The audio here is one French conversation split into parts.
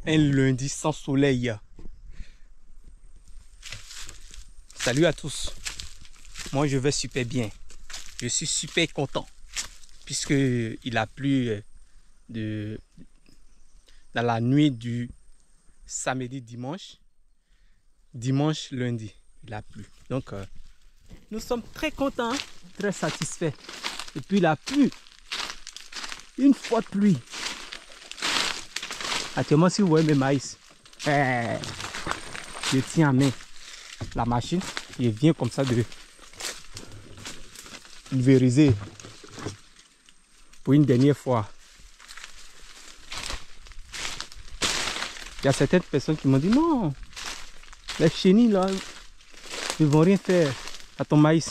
Un lundi sans soleil. Salut à tous. Moi je vais super bien. Je suis super content. Puisque il a plu dans la nuit du samedi dimanche. Dimanche lundi. Il a plu. Donc nous sommes très contents. Très satisfaits. Et puis il a plu. Une fois de pluie. Actuellement, si vous voyez mes maïs, je tiens en main la machine et vient comme ça de pulvériser pour une dernière fois. Il y a certaines personnes qui m'ont dit non, les chenilles là ne vont rien faire à ton maïs.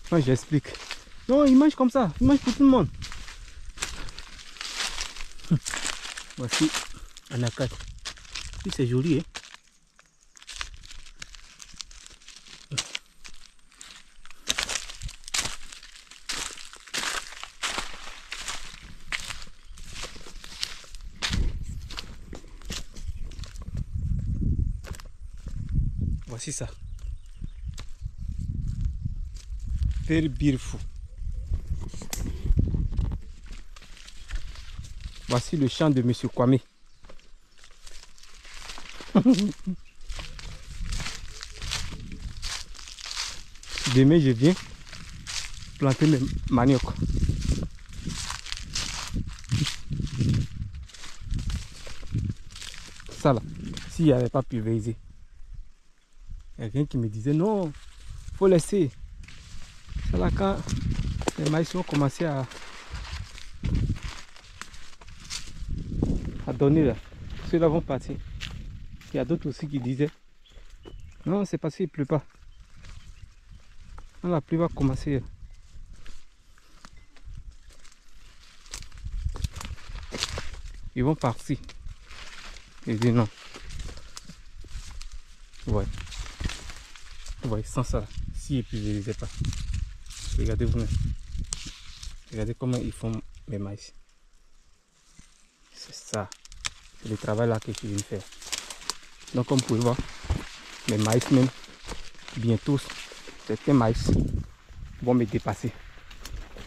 Moi j'explique. Non, ils mangent comme ça, ils mangent pour tout le monde. Voici un acade. Oui, c'est joli, hein? Voici ça. Very beautiful. Voici le champ de Monsieur Kwame. Demain, je viens planter mes manioc. Ça là, s'il n'y avait pas pulvérisé. Il y a quelqu'un qui me disait non, faut laisser. Ça là, quand les maïs vont commencer à donner là, ceux-là vont partir. Il y a d'autres aussi qui disaient non, c'est parce qu'il ne pleut pas. Quand la pluie va commencer, ils vont partir. Je dis non. Ouais. Ouais, sans ça, si ils ne pulvérisaient pas. Regardez vous-même. Regardez comment ils font mes maïs. C'est ça. C'est le travail là que je viens de faire. Donc comme vous pouvez voir, mes maïs même, bientôt, certains maïs vont me dépasser.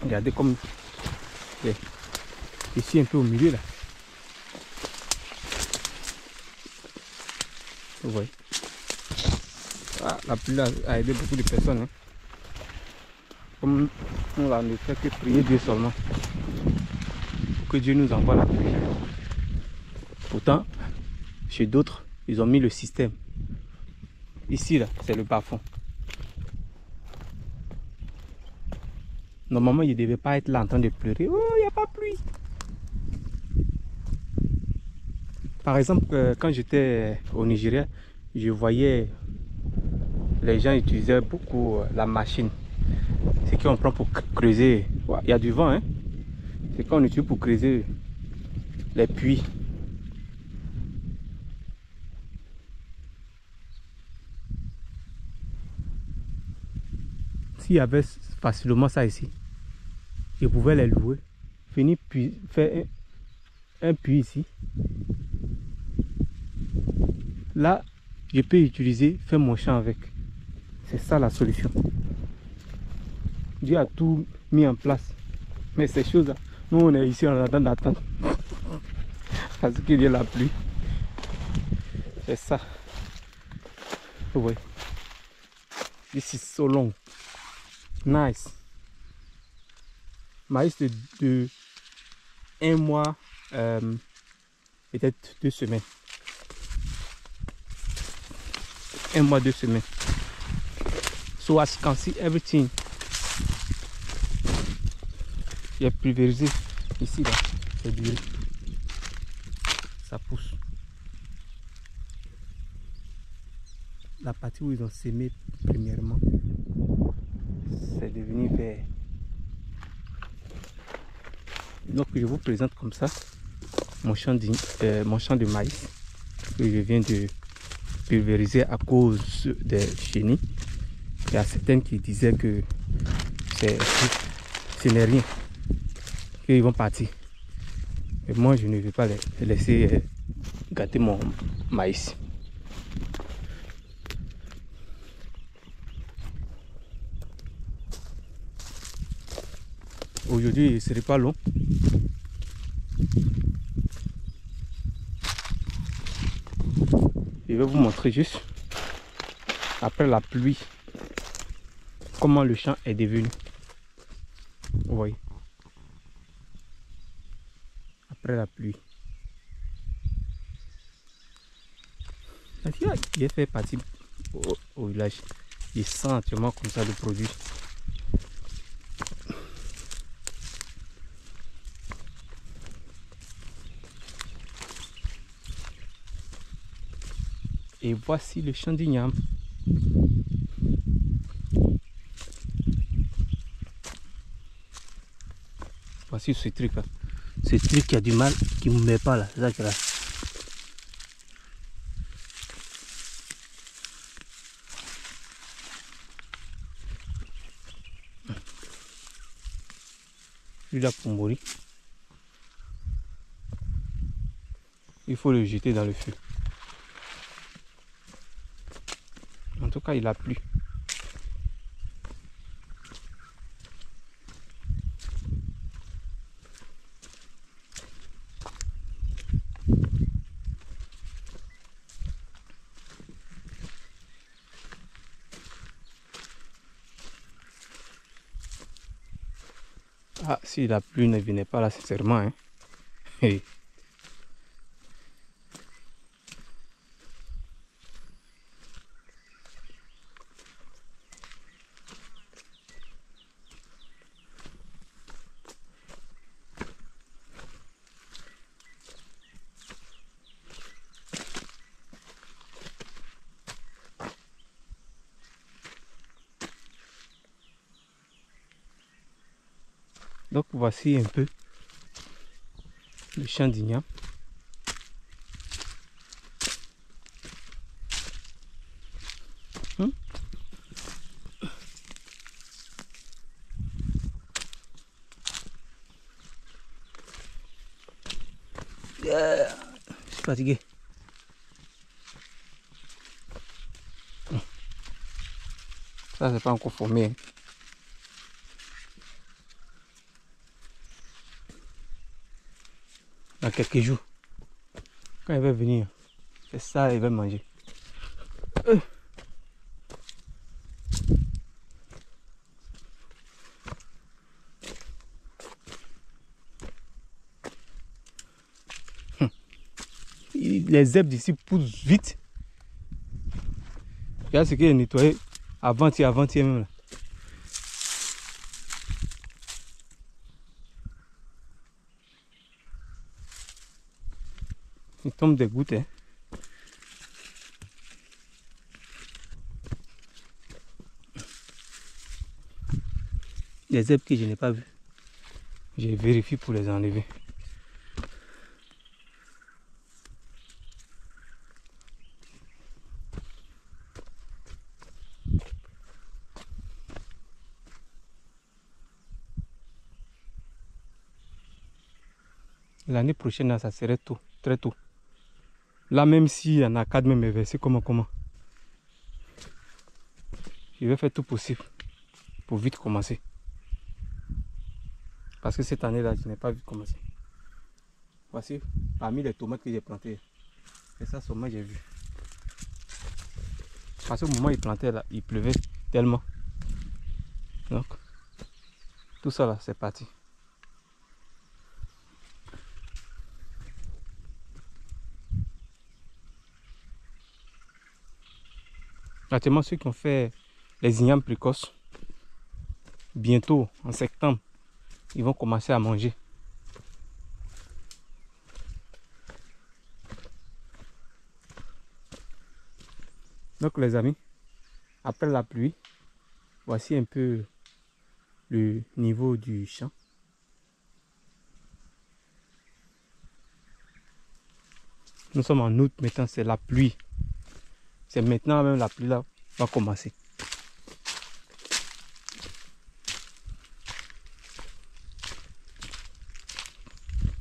Regardez comme ici un peu au milieu là. Vous voyez. Ah, la pluie a aidé beaucoup de personnes. Hein. Comme on là, ne fait que prier Dieu seulement. Pour que Dieu nous envoie la pluie. Pourtant, chez d'autres, ils ont mis le système. Ici là, c'est le bas-fond. Normalement, il ne devait pas être là en train de pleurer. Oh, il n'y a pas pluie. Par exemple, quand j'étais au Nigeria, je voyais les gens utilisaient beaucoup la machine. C'est qu'on prend pour creuser. Il y a du vent, hein. C'est qu'on utilise pour creuser les puits. S'il y avait facilement ça ici, je pouvais les louer, finir puis faire un puits ici. Là, je peux utiliser, faire mon champ avec. C'est ça la solution. Dieu a tout mis en place. Mais ces choses-là, nous on est ici en attendant d'attendre. Parce qu'il y a la pluie. C'est ça. Oui. This is so long. Nice. Maïs de 1 mois, peut-être 2 semaines. 1 mois, 2 semaines. So as you can see everything. Il y a pulvérisé ici là, c'est du riz. Ça pousse. La partie où ils ont sémé premièrement, c'est devenu vert. Donc je vous présente comme ça mon champ de maïs que je viens de pulvériser à cause des chenilles. Il y a certaines qui disaient que ce n'est rien, qu'ils vont partir. Et moi je ne vais pas les laisser gâter mon maïs. Aujourd'hui, ce serait pas long. Je vais vous montrer juste, après la pluie, comment le champ est devenu. Vous voyez. Après la pluie. Il est fait partie au village. Il sent actuellement comme ça le produit. Et voici le champ d'igname. Voici ce truc là. Ce truc qui a du mal, qui ne me met pas là. C'est ça que là. Celui-là pour mourir. Il faut le jeter dans le feu. En tout cas, il a plu. Ah, si la pluie ne venait pas là, sincèrement, hein. Hey. Donc voici un peu le champ d'igname. Je suis fatigué. Ça, c'est pas encore formé, hein. Dans quelques jours, quand il va venir, c'est ça, il va manger. Les herbes d'ici poussent vite. Regarde ce qu'il a nettoyé avant-hier même là. Il tombe des gouttes, hein. Les herbes que je n'ai pas vues, je vérifie pour les enlever. L'année prochaine, là, ça serait tôt, très tôt. Là, même s'il y en a 4 même versés, comment je vais faire tout possible pour vite commencer. Parce que cette année-là, je n'ai pas vu commencer. Voici parmi les tomates que j'ai plantées. C'est ça seulement j'ai vu. Parce qu'au moment où il plantait là, il pleuvait tellement. Donc, tout ça là, c'est parti. Actuellement, ceux qui ont fait les ignames précoces, bientôt en septembre, ils vont commencer à manger. Donc les amis, après la pluie, voici un peu le niveau du champ. Nous sommes en août, maintenant c'est la pluie. C'est maintenant même la pluie là va commencer.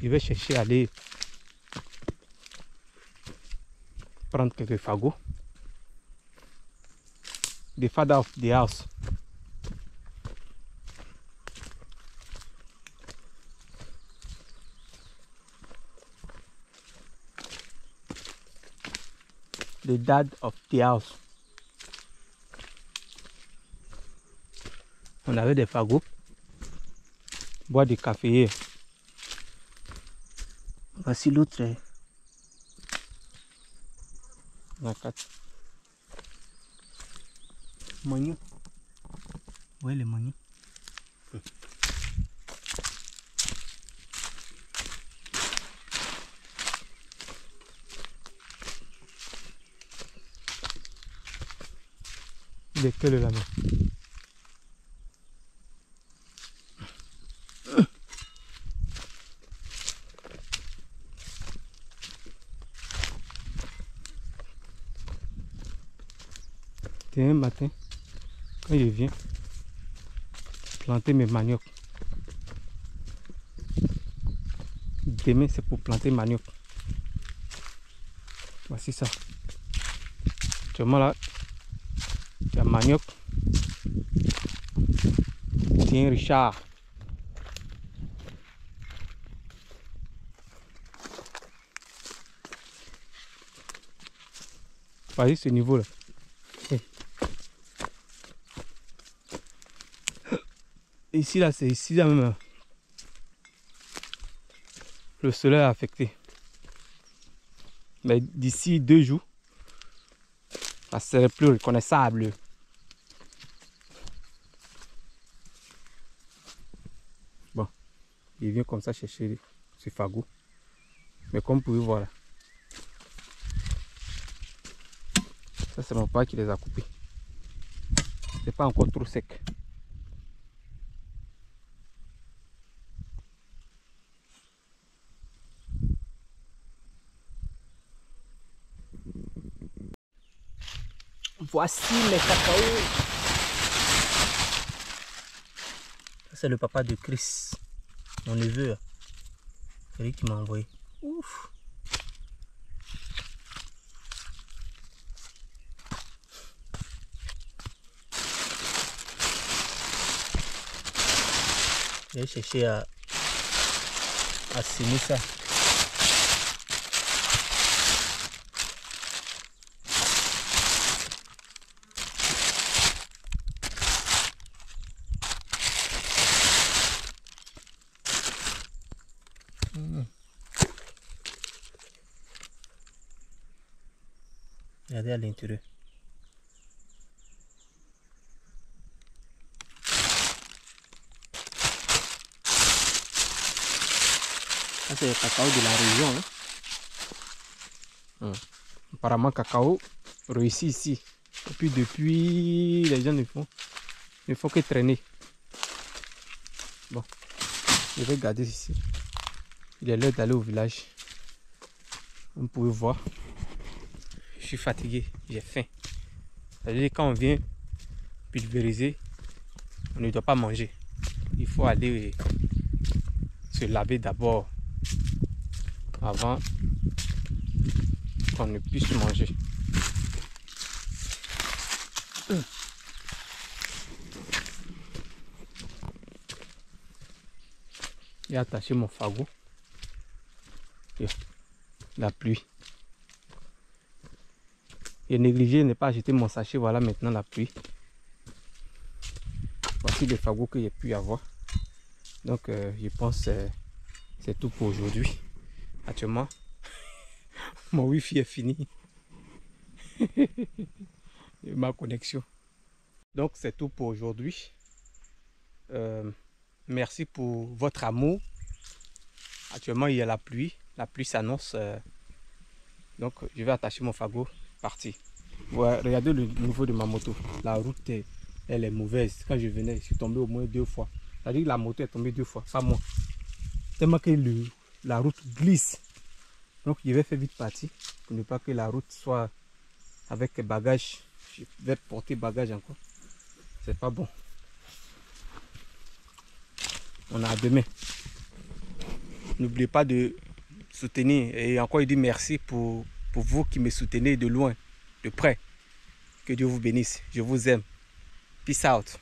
Je vais chercher à aller prendre quelques fagots. The father of the house. The dad of the house. On avait des fagots. Boire du café. Voici l'autre. La 4. Magnon. Ouais, les magnons. Il est que le là-bas. Un matin, quand je viens planter mes maniocs, demain c'est pour planter manioc. Voici ça. Actuellement là, il y a manioc. Tiens Richard. Voyez ce niveau là. Ici là, c'est ici là même. Le soleil est affecté. Mais d'ici 2 jours, ça serait plus reconnaissable. Bon, il vient comme ça chercher ce fagot. Mais comme vous pouvez voir là, ça c'est mon père qui les a coupés. C'est pas encore trop sec. Voici mes cacao. C'est le papa de Chris, mon neveu. C'est lui qui m'a envoyé. Ouf. J'ai cherché à semer ça. Regardez à l'intérieur. Ça c'est le cacao de la région. Hein. Apparemment cacao réussit ici. Et puis depuis les gens ne font que traîner. Bon, je vais garder ici. Il est l'heure d'aller au village. Vous pouvez voir. Je suis fatigué, j'ai faim. C'est-à-dire quand on vient pulvériser, on ne doit pas manger. Il faut aller se laver d'abord avant qu'on ne puisse manger. J'ai attaché mon fagot. Et la pluie. J'ai négligé de ne pas acheter mon sachet. Voilà maintenant la pluie. Voici les fagots que j'ai pu avoir. Donc je pense que c'est tout pour aujourd'hui. Actuellement, mon wifi est fini. Et ma connexion. Donc c'est tout pour aujourd'hui. Merci pour votre amour. Actuellement il y a la pluie. La pluie s'annonce. Donc je vais attacher mon fagot. Parti. Voilà, regardez le niveau de ma moto. La route elle est mauvaise. Quand je venais, je suis tombé au moins 2 fois. C'est-à-dire que la moto est tombée 2 fois, pas moi. Tellement que la route glisse. Donc je vais faire vite partir pour ne pas que la route soit avec bagages. Je vais porter bagage encore. C'est pas bon. On a à demain. N'oubliez pas de soutenir et encore il dit merci pour pour vous qui me soutenez de loin, de près. Que Dieu vous bénisse. Je vous aime. Peace out.